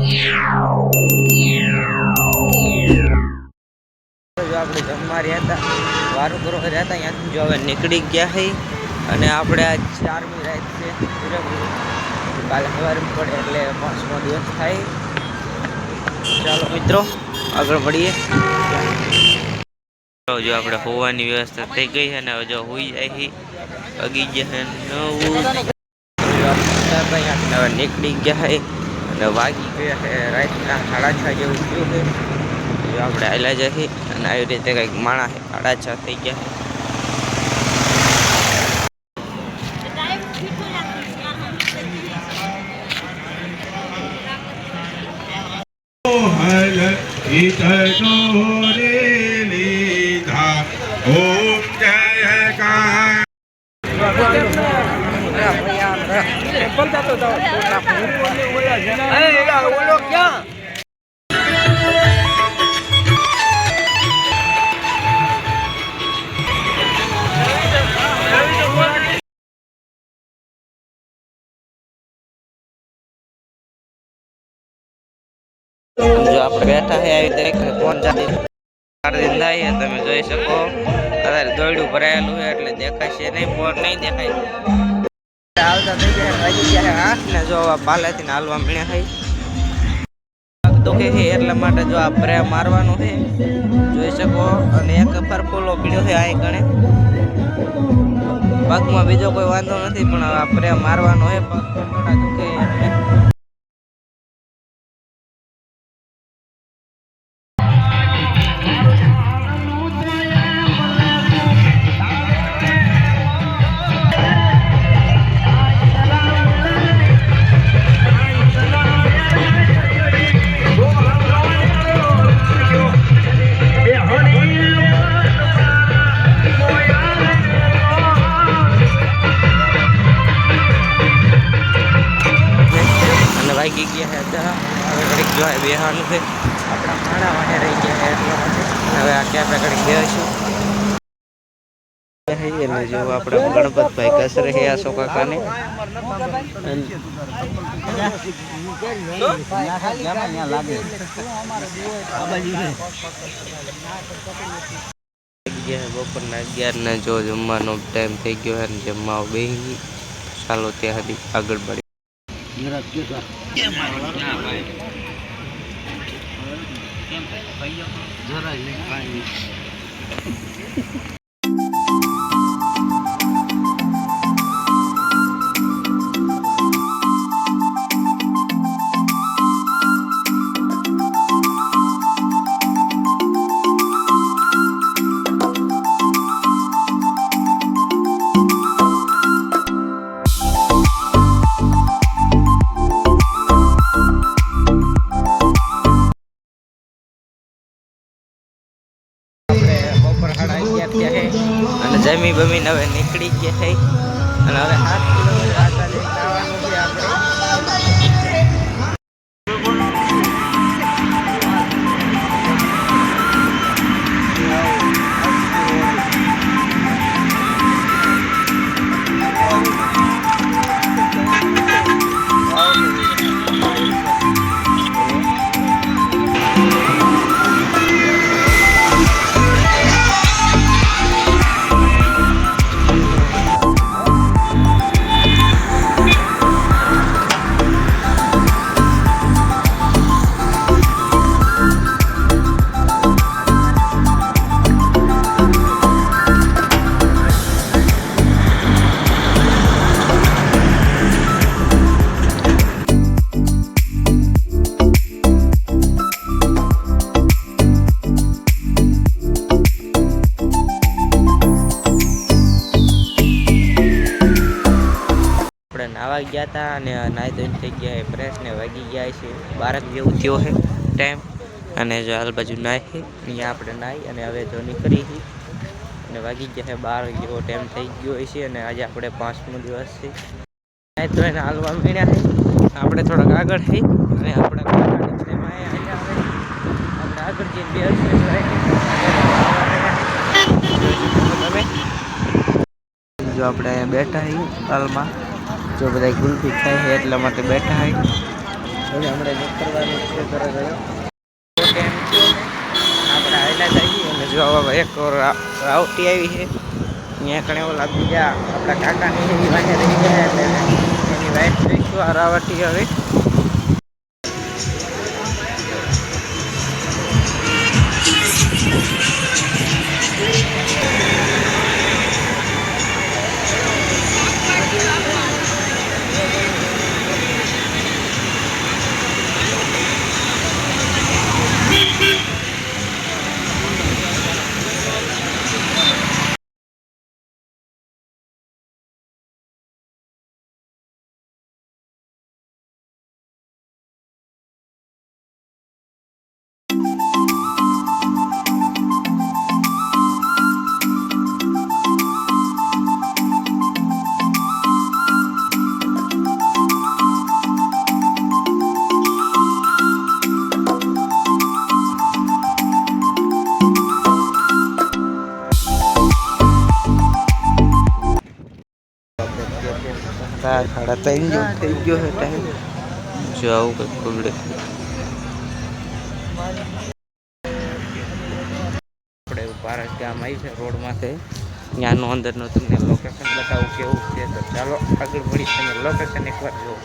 જો આપણે જમવા રહ્યા હતા, વારું કરવા રહ્યા હતા, ત્યાંથી જો હવે નીકળી ગયા છે અને આપણે આ 4મી રાત છે પૂરેપૂરી. કાલે સવારે પડે એટલે 5મો દિવસ થાય. ચાલો મિત્રો આગળ મળીએ. જો આપણે હોવાની વ્યવસ્થા થઈ ગઈ છે અને જો હોઈ જાય છે. અગી ગયા 9 હવે નીકળી ગયા છે અને વાગી ગયા છે રાતના 6:30 જેવું થયું છે. જો આપણે આવેલા જઈએ અને આવી રીતે કંઈક માણસ 6:30 થઈ ગયા જો આપણે બેઠા છે આવી રીતે 4 દિન થાય. તમે જોઈ શકો અત્યારે દોયડું ભરાયેલું છે એટલે દેખાશે નહીં, બોર નહીં દેખાય. આવતા થઈ ગયા 8 ને જો પાલેથી હાલવા મળ્યા છે તો કે એટલા માટે જો આ પ્રે મારવાનું છે જોઈ શકો. અને એક ફરફોલો પીડ્યો છે આ ગણે પગમાં, બીજો કોઈ વાંધો નથી પણ આ પ્રે મારવાનો છે. પગ થોડા દુખે એટલે વાગી ગયા છે. હવે ઘડીક જો બેહાનું છે, આપણા ખાણા વાને રહી ગયા છે એટલા માટે હવે આ ક્યાં ઘડીક બેસીશું. એટલે જો આપણે ગણપતભાઈ કસરે છે આ સોકાકાને બપોરના 11 ને જો જમવાનો ટાઈમ થઈ ગયો છે. જમવા બેસી ચાલો ત્યાં સુધી આગળ बढ़े. અને જમી બમીને હવે નીકળી ગયા છે અને હવે 7 કિલોમીટર આગળ જવાનું છે આપણે. નાવા ગયા હતા અને નાઈ ધોઈને થઈ ગયા ફ્રેશ ને વાગી ગયા છે 12 જેવું થયો છે ટાઈમ. અને જો હાલ બાજુ નાય છે અહીંયા આપણે નાઈ અને હવે જો નીકળી અને વાગી ગયા છે 12 જેવો ટાઈમ થઈ ગયો છે. અને આજે આપણે 5મો દિવસ છે. નાઈ તો એને હાલવા મળ્યા છે આપણે થોડાક આગળ થઈ અને આપણે આગળ જઈને જો આપણે અહીંયા બેઠા છીએ હાલમાં. જો બધા ગુલ્ફી ખાય છે એટલા માટે બેઠા હોય. હવે હમણાં જે કરવાનું છે કરે ગયો ટાઈમ થયો આપણે આવેલા જઈએ અને જો એક રાવટી આવી છે ત્યાં કણે ઓલા બીજા આપણા કાકાની એની વાહે રહી ગયા એટલે એની વાઈફ જોઈશું આ રાવટી હવે સાડા 3 જેવું થઈ ગયો છે ટાઈમ જો આવું કંઈક ખુલ્લે આપણે પારસ ગામ આવી છે રોડમાંથી ત્યાંનું અંદરનું તમને લોકેશન બતાવું કેવું છે તો ચાલો આગળ વળી તમે લોકેશન એકવાર જુઓ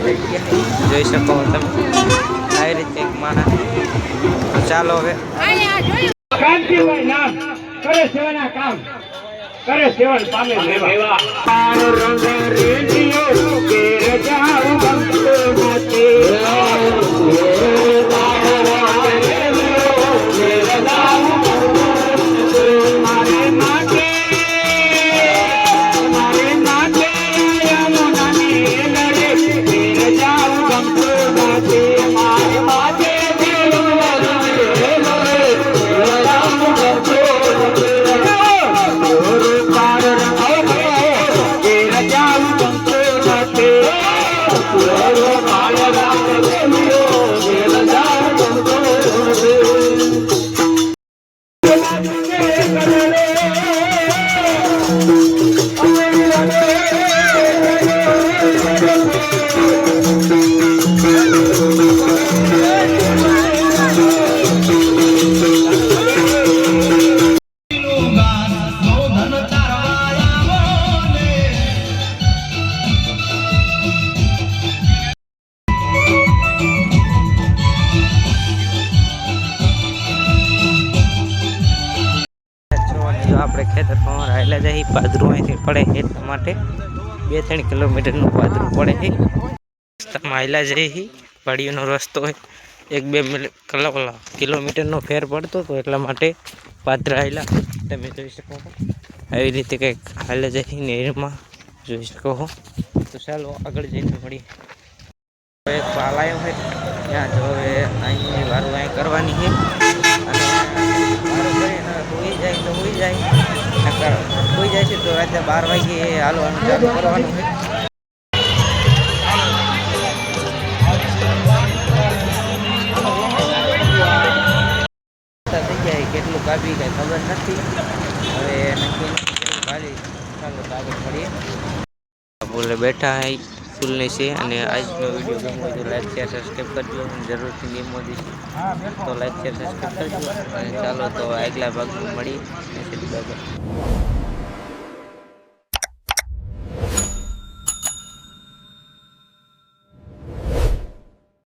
વેટા થઈ ગયા જોઈ શકો તમે આવી રીતે એક માણસ. તો ચાલો હવે કાંતિભાઈ નામ કરે સેવાના કામ કરે સેવન પામે લેવા રંગ રેડિયો કે જાવ ભક્તો માટે આપણે ખેતરમાં રાયલા જઈએ પાદરું અહીંથી પડે એટલા માટે 2-3 કિલોમીટરનું પાદરું પડે છે. રસ્તામાં હાલ્યા જઈએ વાડીઓનો રસ્તો હોય 1-2 કિલોમીટરનો ફેર પડતો હતો એટલા માટે પાદરા હાલ્યા તમે જોઈ શકો છો. આવી રીતે કંઈક હાલ્યા જઈએ નહેરમાં જોઈ શકો છો. તો ચાલો આગળ જઈને મળીએ. એક પાલ આવ્યો હોય ત્યાં જો હવે અહીંની વારું અહીં કરવાની છે અને વારું કરીને હોઈ જાય તો હોઈ જાય હોઈ જાય છે તો રાતે 12 વાગે હાલવાનું ચાલુ કરવાનું છે. થઈ જાય કેટલું કાપી કાંઈ ખબર નથી હવે નક્કી ખાલી ચાલો તો આગળ મળીએ. બોલે બેઠા હે ફૂલની છે અને આજનો વિડીયો ગમ્યો હોય તો લાઈક શેર સબસ્ક્રાઈબ કરજો અને જરૂરથી ગેમ મોદી તો લાઈક શેર સબસ્ક્રાઈબ કરજો અને ચાલો તો આગલા ભાગમાં મળીએ.